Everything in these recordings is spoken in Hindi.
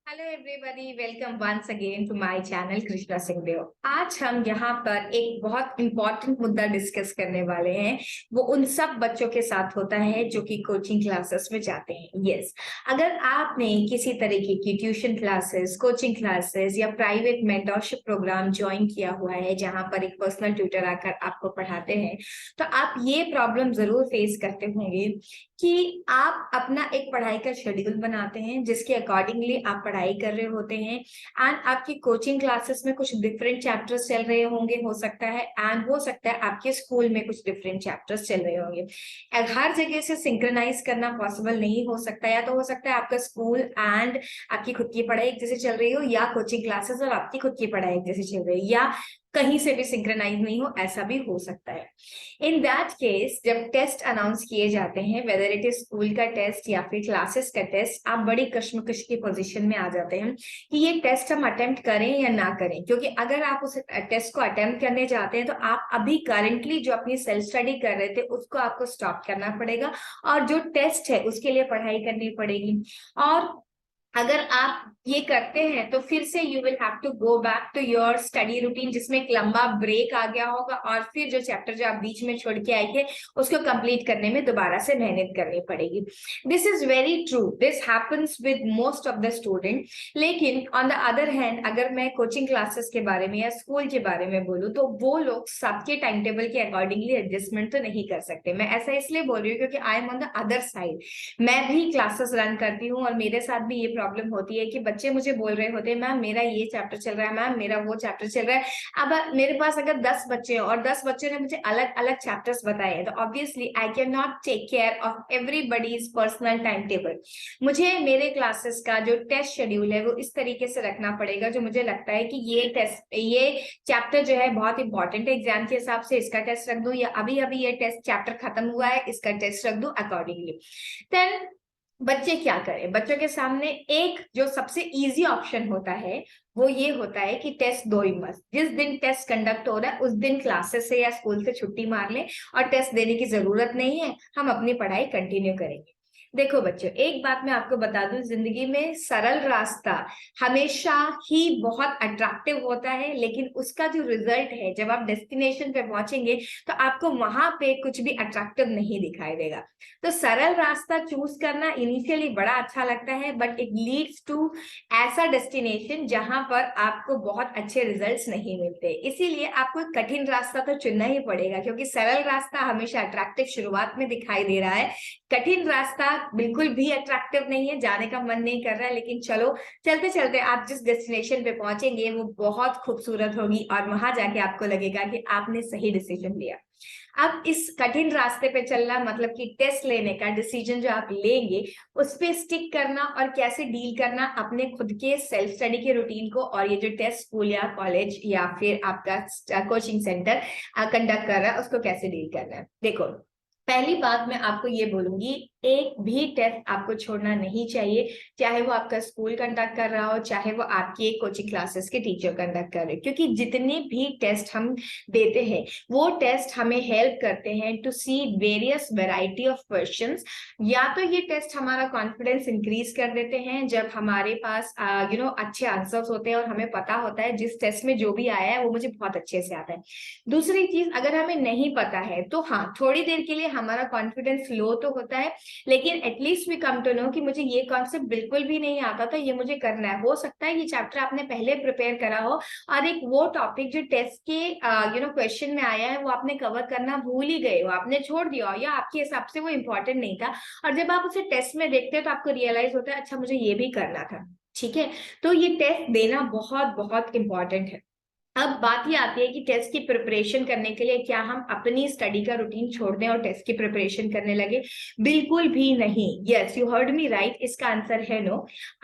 Hello everybody, welcome once again to my channel Krishna Singh Dev. आज हम यहाँ पर एक बहुत इंपॉर्टेंट मुद्दा डिस्कस करने वाले हैं। वो उन सब बच्चों के साथ होता है जो कि कोचिंग क्लासेस में जाते हैं। यस, अगर आपने किसी तरीके की ट्यूशन क्लासेस, कोचिंग क्लासेस या प्राइवेट मेंटरशिप प्रोग्राम ज्वाइन किया हुआ है जहाँ पर एक पर्सनल ट्यूटर आकर आपको पढ़ाते हैं, तो आप ये प्रॉब्लम जरूर फेस करते होंगे कि आप अपना एक पढ़ाई का शेड्यूल बनाते हैं जिसके अकॉर्डिंगली आप पढ़ाई कर रहे होते हैं एंड आपकी कोचिंग क्लासेस में कुछ डिफरेंट चैप्टर्स चल रहे होंगे, हो सकता है, एंड हो सकता है आपके स्कूल में कुछ डिफरेंट चैप्टर्स चल रहे होंगे। हर जगह से सिंक्रोनाइज करना पॉसिबल नहीं हो सकता, या तो हो सकता है आपका स्कूल एंड आपकी खुद की पढ़ाई एक जैसे चल रही हो, या कोचिंग क्लासेस और आपकी खुद की पढ़ाई एक जैसे चल रही है, या कहीं से भी सिंक्रोनाइज नहीं हो, ऐसा भी हो सकता है। इन दैट केस जब टेस्ट अनाउंस किए जाते हैं, वेदर इट इज स्कूल का टेस्ट या फिर क्लासेस का टेस्ट, आप बड़ी कश्मकश की पोजीशन में आ जाते हैं कि ये टेस्ट हम अटेम्प्ट करें या ना करें। क्योंकि अगर आप उस टेस्ट को अटेम्प्ट करने जाते हैं तो आप अभी करंटली जो अपनी सेल्फ स्टडी कर रहे थे उसको आपको स्टॉप करना पड़ेगा और जो टेस्ट है उसके लिए पढ़ाई करनी पड़ेगी। और अगर आप ये करते हैं तो फिर से you will have to go back to your study routine, जिसमें एक लंबा ब्रेक आ गया होगा और फिर जो चैप्टर जो आप बीच में छोड़ के आए थे उसको कंप्लीट करने में दोबारा से मेहनत करनी पड़ेगी। This is very true, this happens with most of the student. लेकिन ऑन द अदर हैंड अगर मैं कोचिंग क्लासेस के बारे में या स्कूल के बारे में बोलूँ तो वो लोग सबके टाइम टेबल के अकॉर्डिंगली एडजस्टमेंट तो नहीं कर सकते। मैं ऐसा इसलिए बोल रही हूँ क्योंकि I am on the other side, मैं भी क्लासेस रन करती हूँ और मेरे साथ भी ये प्रॉब्लम होती है कि बच्चे मुझे बोल रहे होते हैं मैम मेरा ये चैप्टर चल रहा है, मैम मेरा वो चैप्टर चल रहा है। अब मेरे पास अगर 10 बच्चे हैं और 10 बच्चों ने मुझे अलग अलग चैप्टर्स बताए हैं तो obviously I can not take care of everybody's personal time table. मुझे मेरे क्लासेस का जो टेस्ट शेड्यूल है वो इस तरीके से रखना पड़ेगा जो मुझे लगता है कि ये चैप्टर जो है बहुत इंपॉर्टेंट है एग्जाम के हिसाब से, इसका टेस्ट रख दूं, या अभी अभी ये टेस्ट चैप्टर खत्म हुआ है इसका टेस्ट रख दूं अकॉर्डिंगली। देन बच्चे क्या करें? बच्चों के सामने एक जो सबसे इजी ऑप्शन होता है वो ये होता है कि टेस्ट दो ही मत। जिस दिन टेस्ट कंडक्ट हो रहा है उस दिन क्लासेस से या स्कूल से छुट्टी मार लें और टेस्ट देने की जरूरत नहीं है, हम अपनी पढ़ाई कंटिन्यू करेंगे। देखो बच्चों, एक बात मैं आपको बता दूं, जिंदगी में सरल रास्ता हमेशा ही बहुत अट्रैक्टिव होता है, लेकिन उसका जो रिजल्ट है जब आप डेस्टिनेशन पे पहुंचेंगे तो आपको वहां पे कुछ भी अट्रैक्टिव नहीं दिखाई देगा। तो सरल रास्ता चूज करना इनिशियली बड़ा अच्छा लगता है, बट इट लीड्स टू ऐसा डेस्टिनेशन जहां पर आपको बहुत अच्छे रिजल्ट्स नहीं मिलते। इसीलिए आपको एक कठिन रास्ता तो चुनना ही पड़ेगा, क्योंकि सरल रास्ता हमेशा अट्रैक्टिव शुरुआत में दिखाई दे रहा है, कठिन रास्ता बिल्कुल भी अट्रैक्टिव नहीं है, जाने का मन नहीं कर रहा है। लेकिन चलो, चलते चलते आप जिस डेस्टिनेशन पे पहुंचेंगे वो बहुत खूबसूरत होगी और वहां जाके आपको लगेगा कि आपने सही डिसीजन लिया। अब इस कठिन रास्ते पे चलना मतलब कि टेस्ट लेने का डिसीजन जो आप लेंगे उस पे स्टिक करना और कैसे डील करना अपने खुद के सेल्फ स्टडी के रूटीन को, और ये जो टेस्ट स्कूल या कॉलेज या फिर आपका कोचिंग सेंटर कंडक्ट कर रहा है उसको कैसे डील करना है। देखो, पहली बात मैं आपको ये बोलूंगी, एक भी टेस्ट आपको छोड़ना नहीं चाहिए, चाहे वो आपका स्कूल कंडक्ट कर रहा हो, चाहे वो आपकी कोचिंग क्लासेस के टीचर कंडक्ट कर रहे हो, क्योंकि जितने भी टेस्ट हम देते हैं वो टेस्ट हमें हेल्प करते हैं to see various variety of questions. या तो ये टेस्ट हमारा कॉन्फिडेंस इंक्रीज कर देते हैं जब हमारे पास अच्छे आंसर्स होते हैं और हमें पता होता है जिस टेस्ट में जो भी आया है वो मुझे बहुत अच्छे से आता है। दूसरी चीज, अगर हमें नहीं पता है तो हाँ, थोड़ी देर के लिए हमारा कॉन्फिडेंस लो तो होता है, लेकिन at least we come to know कि मुझे ये कॉन्सेप्ट बिल्कुल भी नहीं आता था, ये मुझे करना है। हो सकता है ये चैप्टर आपने पहले प्रिपेयर करा हो और एक वो टॉपिक जो टेस्ट के क्वेश्चन में आया है वो आपने कवर करना भूल ही गए हो, आपने छोड़ दिया हो, या आपके हिसाब से वो इंपॉर्टेंट नहीं था, और जब आप उसे टेस्ट में देखते हो तो आपको रियलाइज होता है अच्छा मुझे ये भी करना था। ठीक है, तो ये टेस्ट देना बहुत बहुत इंपॉर्टेंट है। अब बात ये आती है कि टेस्ट की प्रिपरेशन करने के लिए क्या हम अपनी स्टडी का रूटीन छोड़ दें और टेस्ट की प्रिपरेशन करने लगे? बिल्कुल भी नहीं। Yes, you heard me right, इसका आंसर है नो।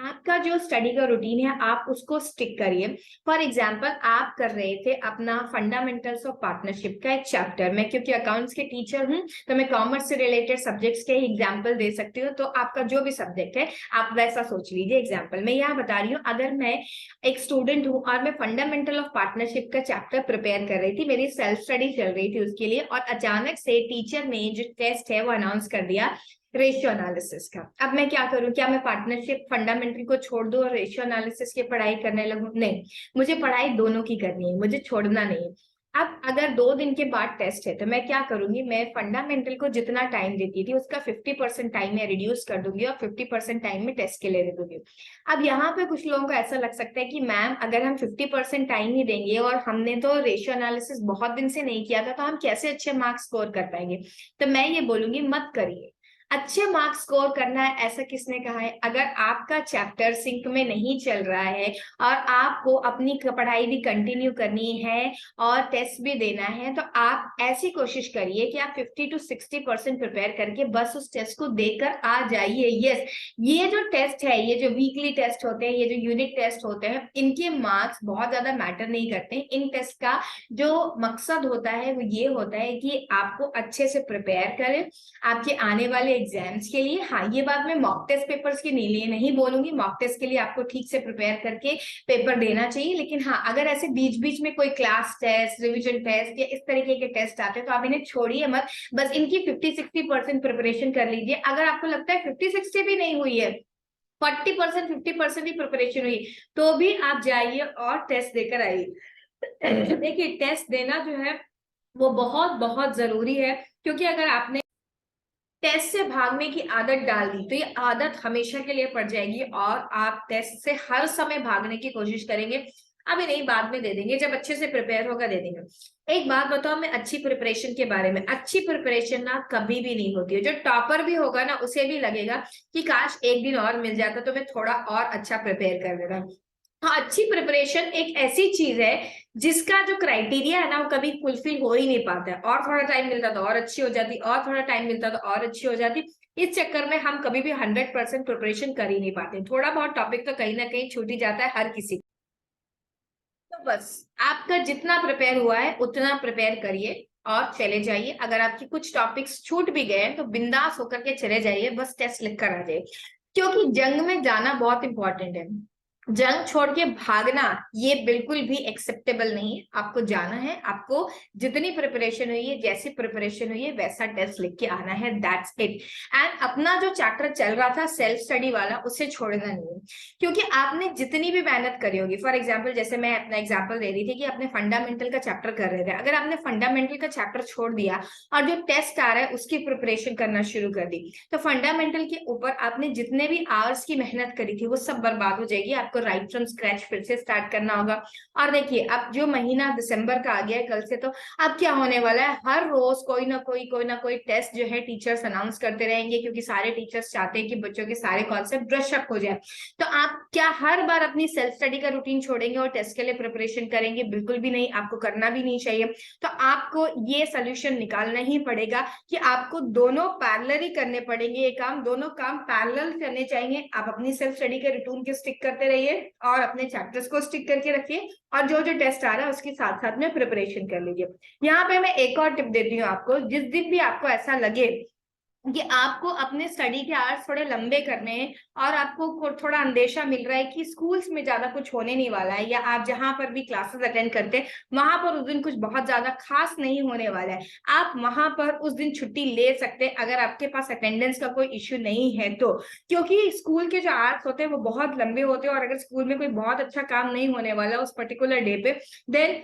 आपका जो स्टडी का रूटीन है आप उसको स्टिक करिए। फॉर एग्जांपल, आप कर रहे थे अपना फंडामेंटल्स ऑफ पार्टनरशिप का एक चैप्टर, मैं क्योंकि अकाउंट्स के टीचर हूं तो मैं कॉमर्स से रिलेटेड सब्जेक्ट्स के एग्जाम्पल दे सकती हूँ, तो आपका जो भी सब्जेक्ट है आप वैसा सोच लीजिए एग्जाम्पल। मैं यहाँ बता रही हूँ, अगर मैं एक स्टूडेंट हूँ और मैं फंडामेंटल ऑफ पार्टनरशिप का चैप्टर प्रिपेयर कर रही थी, मेरी सेल्फ स्टडी चल रही थी उसके लिए, और अचानक से टीचर ने जो टेस्ट है वो अनाउंस कर दिया रेशियो एनालिसिस का। अब मैं क्या करूं, क्या मैं पार्टनरशिप फंडामेंटल को छोड़ दूं और रेशियो एनालिसिस की पढ़ाई करने लगूं? नहीं, मुझे पढ़ाई दोनों की करनी है, मुझे छोड़ना नहीं है। अब अगर 2 दिन के बाद टेस्ट है तो मैं क्या करूंगी, मैं फंडामेंटल को जितना टाइम देती थी उसका 50% टाइम मैं रिड्यूस कर दूंगी और 50% टाइम में टेस्ट के लिए दे दूंगी। अब यहाँ पे कुछ लोगों को ऐसा लग सकता है कि मैम अगर हम 50% टाइम ही देंगे और हमने तो रेशियो एनालिसिस बहुत दिन से नहीं किया था तो हम कैसे अच्छे मार्क्स स्कोर कर पाएंगे? तो मैं ये बोलूंगी, मत करिए। अच्छे मार्क्स स्कोर करना है ऐसा किसने कहा है? अगर आपका चैप्टर सिंक में नहीं चल रहा है और आपको अपनी पढ़ाई भी कंटिन्यू करनी है और टेस्ट भी देना है, तो आप ऐसी कोशिश करिए कि आप 50 to 60% प्रिपेयर करके बस उस टेस्ट को देकर आ जाइए। यस, ये जो टेस्ट है, ये जो वीकली टेस्ट होते हैं, ये जो यूनिट टेस्ट होते हैं, इनके मार्क्स बहुत ज्यादा मैटर नहीं करते। इन टेस्ट का जो मकसद होता है वो ये होता है कि आपको अच्छे से प्रिपेयर करें आपके आने वाले एग्जाम्स के लिए। हाँ, ये बात मैं मॉक टेस्ट पेपर्स के लिए नहीं बोलूंगी, मॉक टेस्ट के लिए आपको ठीक से प्रिपेयर करके पेपर देना चाहिए, लेकिन हाँ, अगर ऐसे बीच बीच में कोई क्लास टेस्ट, रिविजन टेस्ट या इस तरीके के टेस्ट आते हैं तो आप इन्हें छोड़िए मत, बस इनकी 50-60% प्रिपरेशन कर लीजिए। अगर आपको लगता है 50-60 भी नहीं हुई है, 40% 50% ही प्रिपरेशन हुई, तो भी आप जाइए और टेस्ट देकर आइए। देखिए, टेस्ट देना जो है वो बहुत बहुत जरूरी है, क्योंकि अगर आपने टेस्ट से भागने की आदत डाल दी तो ये आदत हमेशा के लिए पड़ जाएगी और आप टेस्ट से हर समय भागने की कोशिश करेंगे। अभी नहीं, बाद में दे देंगे, जब अच्छे से प्रिपेयर होगा दे देंगे। एक बात बताओ मैं अच्छी प्रिपरेशन के बारे में, अच्छी प्रिपरेशन ना कभी भी नहीं होती है। जो टॉपर भी होगा ना उसे भी लगेगा कि काश एक दिन और मिल जाता तो मैं थोड़ा और अच्छा प्रिपेयर कर देता। हाँ, अच्छी प्रिपरेशन एक ऐसी चीज है जिसका जो क्राइटेरिया है ना वो कभी फुलफिल हो ही नहीं पाता है। और थोड़ा टाइम मिलता तो और अच्छी हो जाती, और थोड़ा टाइम मिलता तो और अच्छी हो जाती। इस चक्कर में हम कभी भी 100% प्रिपरेशन कर ही नहीं पाते, थोड़ा बहुत टॉपिक तो कहीं ना कहीं छूट ही जाता है हर किसी। तो बस आपका जितना प्रिपेयर हुआ है उतना प्रिपेयर करिए और चले जाइए। अगर आपकी कुछ टॉपिक्स छूट भी गए तो बिंदास होकर के चले जाइए, बस टेस्ट लिख कर आ जाइए, क्योंकि जंग में जाना बहुत इंपॉर्टेंट है। जंग छोड़ के भागना ये बिल्कुल भी एक्सेप्टेबल नहीं है। आपको जाना है, आपको जितनी प्रिपरेशन हुई है, जैसी प्रिपरेशन हुई है वैसा टेस्ट लिख के आना है, दैट्स इट। एंड अपना जो चैप्टर चल रहा था सेल्फ स्टडी वाला उसे छोड़ना नहीं है, क्योंकि आपने जितनी भी मेहनत करी होगी, फॉर एग्जाम्पल जैसे मैं अपना एग्जाम्पल दे रही थी कि आपने फंडामेंटल का चैप्टर कर रहे थे, अगर आपने फंडामेंटल का चैप्टर छोड़ दिया और जो टेस्ट आ रहा है उसकी प्रिपरेशन करना शुरू कर दी, तो फंडामेंटल के ऊपर आपने जितने भी आवर्स की मेहनत करी थी वो सब बर्बाद हो जाएगी। आपको राइट फ्रॉम स्क्रैच फिर से स्टार्ट करना होगा। और देखिए, अब जो महीना दिसंबर का आ गया है कल से, तो अब क्या होने वाला है, हर रोज कोई ना कोई टेस्ट जो है टीचर्स अनाउंस करते रहेंगे, क्योंकि सारे टीचर्स चाहते हैं कि बच्चों के सारे कॉन्सेप्ट ब्रश अप हो जाए। तो आप क्या हर बार अपनी सेल्फ स्टडी का रूटीन छोड़ेंगे और टेस्ट के लिए प्रिपरेशन करेंगे? बिल्कुल भी नहीं, आपको करना भी नहीं चाहिए। तो आपको ये सोल्यूशन निकालना ही पड़ेगा कि आपको दोनों पैरेलल ही करने पड़ेंगे, ये काम, दोनों काम पैरेलल करने चाहिए। आप अपनी सेल्फ स्टडी के रूटीन के स्टिक करते रहिए और अपने चैप्टर्स को स्टिक करके रखिए, और जो जो टेस्ट आ रहा है उसके साथ साथ में प्रिपरेशन कर लीजिए। यहाँ पे मैं एक और टिप देती हूँ आपको, जिस दिन भी आपको ऐसा लगे कि आपको अपने स्टडी के आवर्स थोड़े लंबे करने हैं और आपको थोड़ा अंदेशा मिल रहा है कि स्कूल्स में ज्यादा कुछ होने नहीं वाला है, या आप जहां पर भी क्लासेस अटेंड करते हैं वहां पर उस दिन कुछ बहुत ज्यादा खास नहीं होने वाला है, आप वहां पर उस दिन छुट्टी ले सकते हैं अगर आपके पास अटेंडेंस का कोई इश्यू नहीं है तो। क्योंकि स्कूल के जो आवर्स होते हैं वो बहुत लंबे होते हैं, और अगर स्कूल में कोई बहुत अच्छा काम नहीं होने वाला उस पर्टिकुलर डे पे, then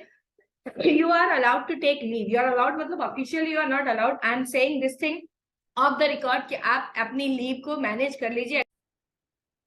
you are allowed to take leave. You are allowed, मतलब officially you are not allowed. I am saying this thing of the record कि आप अपनी लीव को मैनेज कर लीजिए,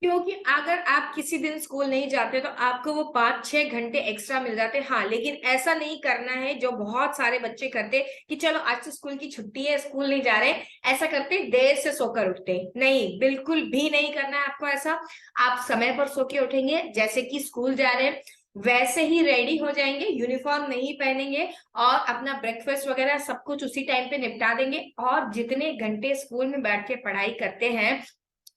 क्योंकि अगर आप किसी दिन स्कूल नहीं जाते तो आपको वो 5-6 घंटे एक्स्ट्रा मिल जाते। हाँ, लेकिन ऐसा नहीं करना है जो बहुत सारे बच्चे करते कि चलो आज से स्कूल की छुट्टी है, स्कूल नहीं जा रहे, ऐसा करते देर से सोकर उठते। नहीं, बिल्कुल भी नहीं करना है आपको ऐसा। आप समय पर सो के उठेंगे, जैसे कि स्कूल जा रहे हैं वैसे ही रेडी हो जाएंगे, यूनिफॉर्म नहीं पहनेंगे और अपना ब्रेकफास्ट वगैरह सब कुछ उसी टाइम पे निपटा देंगे, और जितने घंटे स्कूल में बैठ के पढ़ाई करते हैं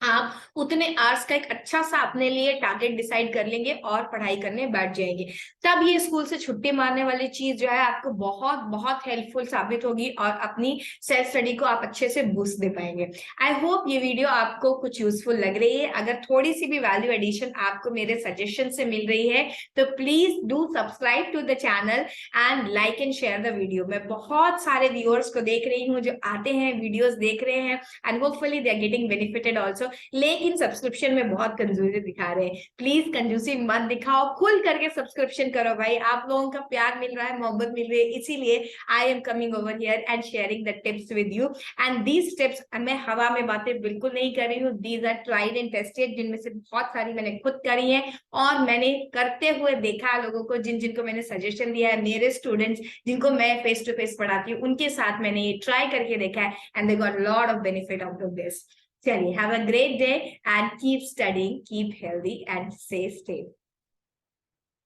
आप उतने आवर्स का एक अच्छा सा अपने लिए टारगेट डिसाइड कर लेंगे और पढ़ाई करने बैठ जाएंगे। तब ये स्कूल से छुट्टी मारने वाली चीज जो है आपको बहुत बहुत हेल्पफुल साबित होगी और अपनी सेल्फ स्टडी को आप अच्छे से बूस्ट दे पाएंगे। आई होप ये वीडियो आपको कुछ यूजफुल लग रही है। अगर थोड़ी सी भी वैल्यू एडिशन आपको मेरे सजेशन से मिल रही है तो please do subscribe to the channel and like and share the video. मैं बहुत सारे व्यूअर्स को देख रही हूँ जो आते हैं, वीडियोस देख रहे हैं and hopefully they are getting benefited also, लेकिन सब्सक्रिप्शन में बहुत कंजूसी दिखा रहे हैं। प्लीज कंजूसी मत दिखाओ, खुल करके सब्सक्रिप्शन करो भाई। आप लोगों का प्यार मिल रहा है, मोहब्बत मिल रही है, इसीलिए I am coming over here and sharing the tips with you. And these tips, मैं हवा में बातें बिल्कुल नहीं कर रही हूँ, these are tried and tested, जिनमें से बहुत सारी मैंने खुद करी है और मैंने करते हुए देखा है लोगों को, जिनको मैंने सजेशन दिया है, मेरे स्टूडेंट्स जिनको मैं फेस टू फेस पढ़ाती हूँ, उनके साथ मैंने ये ट्राई करके देखा है and they got lot of benefit out of this. चलिए, have a great day and keep studying, keep healthy and stay safe.